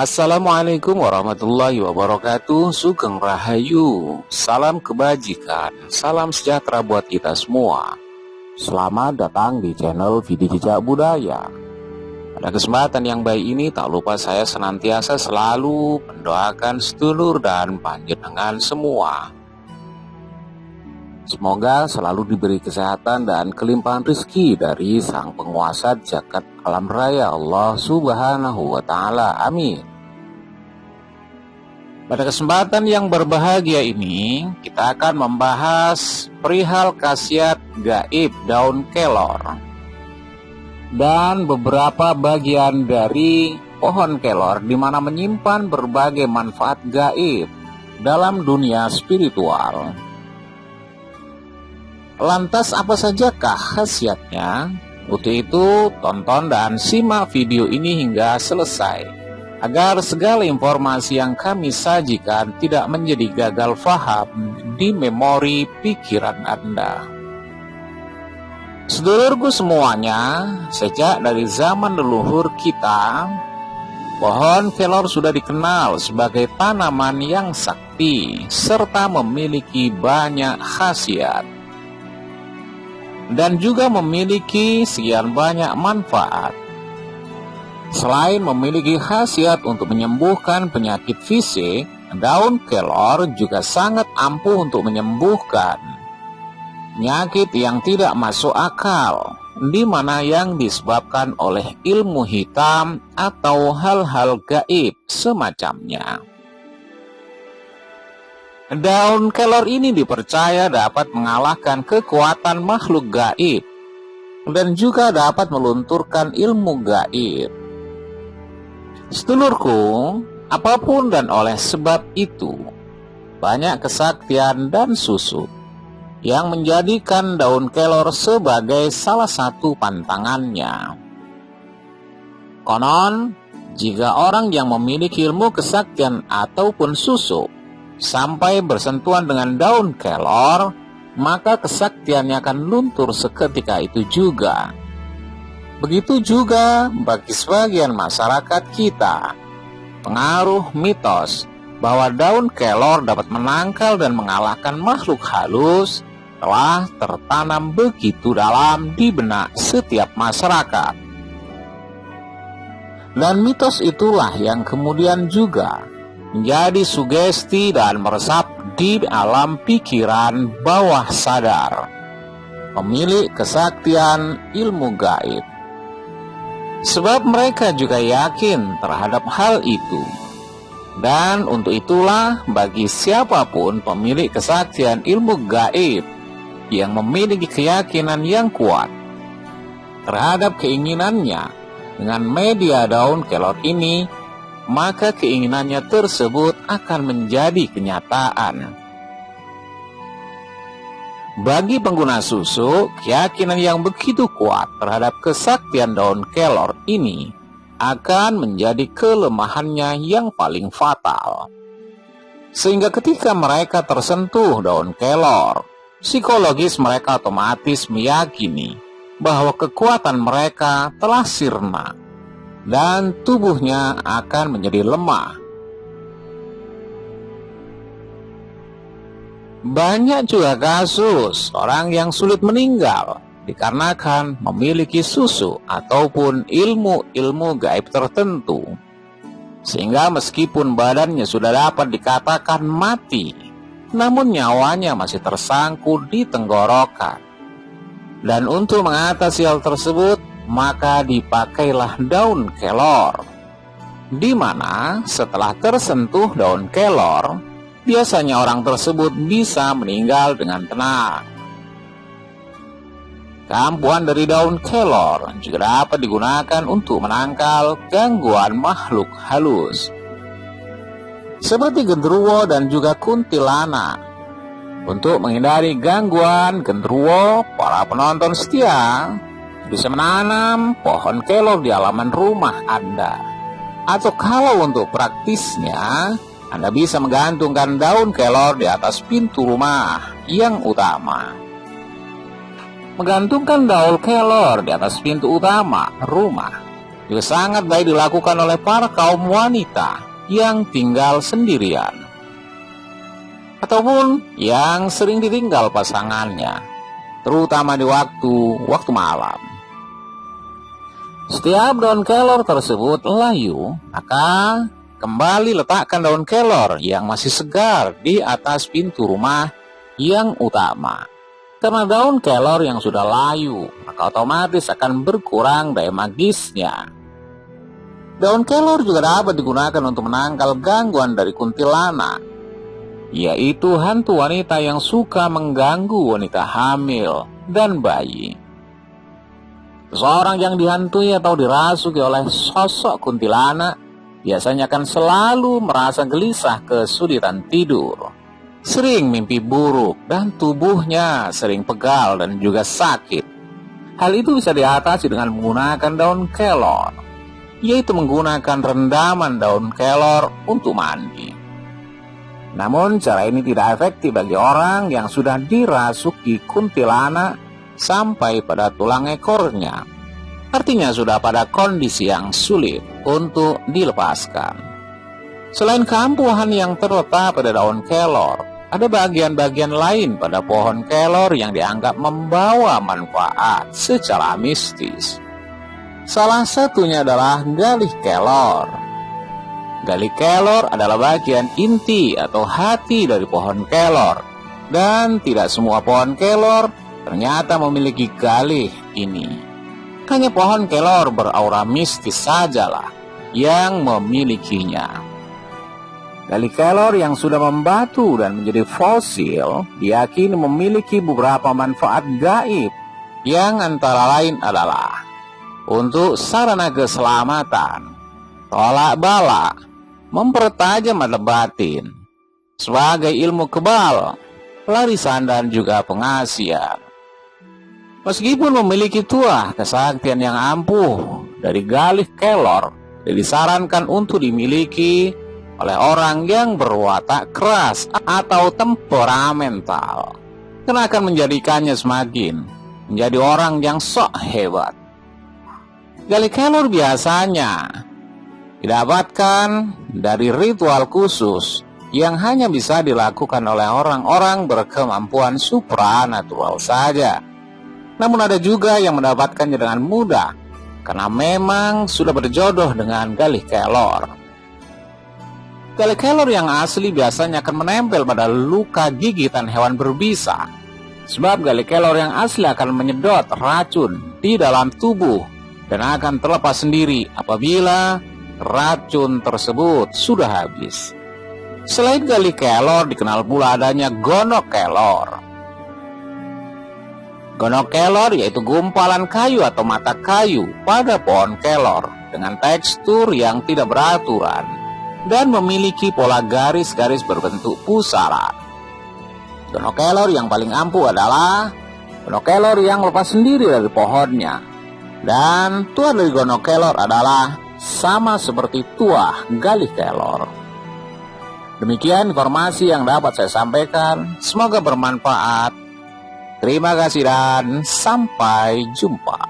Assalamualaikum warahmatullahi wabarakatuh. Sugeng Rahayu, salam kebajikan, salam sejahtera buat kita semua. Selamat datang di channel Video Jejak Budaya. Pada kesempatan yang baik ini, tak lupa saya senantiasa selalu mendoakan sedulur dan panjenengan semua. Semoga selalu diberi kesehatan dan kelimpahan rezeki dari Sang Penguasa Jagat Alam Raya Allah Subhanahu wa Ta'ala. Amin. Pada kesempatan yang berbahagia ini, kita akan membahas perihal khasiat gaib daun kelor dan beberapa bagian dari pohon kelor di mana menyimpan berbagai manfaat gaib dalam dunia spiritual. Lantas apa sajakah khasiatnya? Untuk itu tonton dan simak video ini hingga selesai, agar segala informasi yang kami sajikan tidak menjadi gagal faham di memori pikiran Anda. Sedulurku semuanya, sejak dari zaman leluhur kita, pohon kelor sudah dikenal sebagai tanaman yang sakti serta memiliki banyak khasiat, dan juga memiliki sekian banyak manfaat. Selain memiliki khasiat untuk menyembuhkan penyakit fisik, daun kelor juga sangat ampuh untuk menyembuhkan penyakit yang tidak masuk akal, di mana yang disebabkan oleh ilmu hitam atau hal-hal gaib semacamnya. Daun kelor ini dipercaya dapat mengalahkan kekuatan makhluk gaib dan juga dapat melunturkan ilmu gaib. Sedulurku, apapun dan oleh sebab itu, banyak kesaktian dan susuk yang menjadikan daun kelor sebagai salah satu pantangannya. Konon, jika orang yang memiliki ilmu kesaktian ataupun susuk sampai bersentuhan dengan daun kelor, maka kesaktiannya akan luntur seketika itu juga. Begitu juga bagi sebagian masyarakat kita, pengaruh mitos bahwa daun kelor dapat menangkal dan mengalahkan makhluk halus telah tertanam begitu dalam di benak setiap masyarakat. Dan mitos itulah yang kemudian juga menjadi sugesti dan meresap di alam pikiran bawah sadar pemilik kesaktian ilmu gaib. Sebab mereka juga yakin terhadap hal itu. Dan untuk itulah bagi siapapun pemilik kesaktian ilmu gaib yang memiliki keyakinan yang kuat terhadap keinginannya dengan media daun kelor ini, maka keinginannya tersebut akan menjadi kenyataan. Bagi pengguna susu, keyakinan yang begitu kuat terhadap kesaktian daun kelor ini akan menjadi kelemahannya yang paling fatal. Sehingga ketika mereka tersentuh daun kelor, psikologis mereka otomatis meyakini bahwa kekuatan mereka telah sirna dan tubuhnya akan menjadi lemah. Banyak juga kasus orang yang sulit meninggal dikarenakan memiliki susu ataupun ilmu gaib tertentu, sehingga meskipun badannya sudah dapat dikatakan mati, namun nyawanya masih tersangkut di tenggorokan. Dan untuk mengatasi hal tersebut, maka dipakailah daun kelor, di mana setelah tersentuh daun kelor, biasanya orang tersebut bisa meninggal dengan tenang. Keampuhan dari daun kelor juga dapat digunakan untuk menangkal gangguan makhluk halus seperti genderuwo dan juga kuntilanak. Untuk menghindari gangguan genderuwo, para penonton setia bisa menanam pohon kelor di halaman rumah Anda. Atau kalau untuk praktisnya, Anda bisa menggantungkan daun kelor di atas pintu rumah yang utama. Menggantungkan daun kelor di atas pintu utama rumah juga sangat baik dilakukan oleh para kaum wanita yang tinggal sendirian, ataupun yang sering ditinggal pasangannya, terutama di waktu malam. Setiap daun kelor tersebut layu, maka kembali letakkan daun kelor yang masih segar di atas pintu rumah yang utama. Karena daun kelor yang sudah layu, maka otomatis akan berkurang daya magisnya. Daun kelor juga dapat digunakan untuk menangkal gangguan dari kuntilanak, yaitu hantu wanita yang suka mengganggu wanita hamil dan bayi. Seseorang yang dihantui atau dirasuki oleh sosok kuntilanak biasanya akan selalu merasa gelisah, kesulitan tidur, sering mimpi buruk, dan tubuhnya sering pegal dan juga sakit. Hal itu bisa diatasi dengan menggunakan daun kelor, yaitu menggunakan rendaman daun kelor untuk mandi. Namun cara ini tidak efektif bagi orang yang sudah dirasuki kuntilanak sampai pada tulang ekornya. Artinya sudah pada kondisi yang sulit untuk dilepaskan. Selain keampuhan yang terletak pada daun kelor, ada bagian-bagian lain pada pohon kelor yang dianggap membawa manfaat secara mistis. Salah satunya adalah galih kelor. Galih kelor adalah bagian inti atau hati dari pohon kelor, dan tidak semua pohon kelor ternyata memiliki galih ini. Hanya pohon kelor beraura mistis sajalah yang memilikinya. Galih kelor yang sudah membatu dan menjadi fosil diyakini memiliki beberapa manfaat gaib, yang antara lain adalah untuk sarana keselamatan, tolak bala, mempertajam mata batin, sebagai ilmu kebal, larisan, dan juga pengasihan. Meskipun memiliki tuah kesaktian yang ampuh dari galih kelor, disarankan untuk dimiliki oleh orang yang berwatak keras atau temperamental, karena akan menjadikannya semakin menjadi orang yang sok hebat. Galih kelor biasanya didapatkan dari ritual khusus yang hanya bisa dilakukan oleh orang-orang berkemampuan supranatural saja. Namun ada juga yang mendapatkannya dengan mudah, karena memang sudah berjodoh dengan galih kelor. Galih kelor yang asli biasanya akan menempel pada luka gigitan hewan berbisa, sebab galih kelor yang asli akan menyedot racun di dalam tubuh dan akan terlepas sendiri apabila racun tersebut sudah habis. Selain galih kelor, dikenal pula adanya gonok kelor. Gonok kelor yaitu gumpalan kayu atau mata kayu pada pohon kelor dengan tekstur yang tidak beraturan dan memiliki pola garis-garis berbentuk pusara. Gonok kelor yang paling ampuh adalah gonok kelor yang lepas sendiri dari pohonnya, dan tuah dari gonok kelor adalah sama seperti tuah galih kelor. Demikian informasi yang dapat saya sampaikan, semoga bermanfaat. Terima kasih dan sampai jumpa.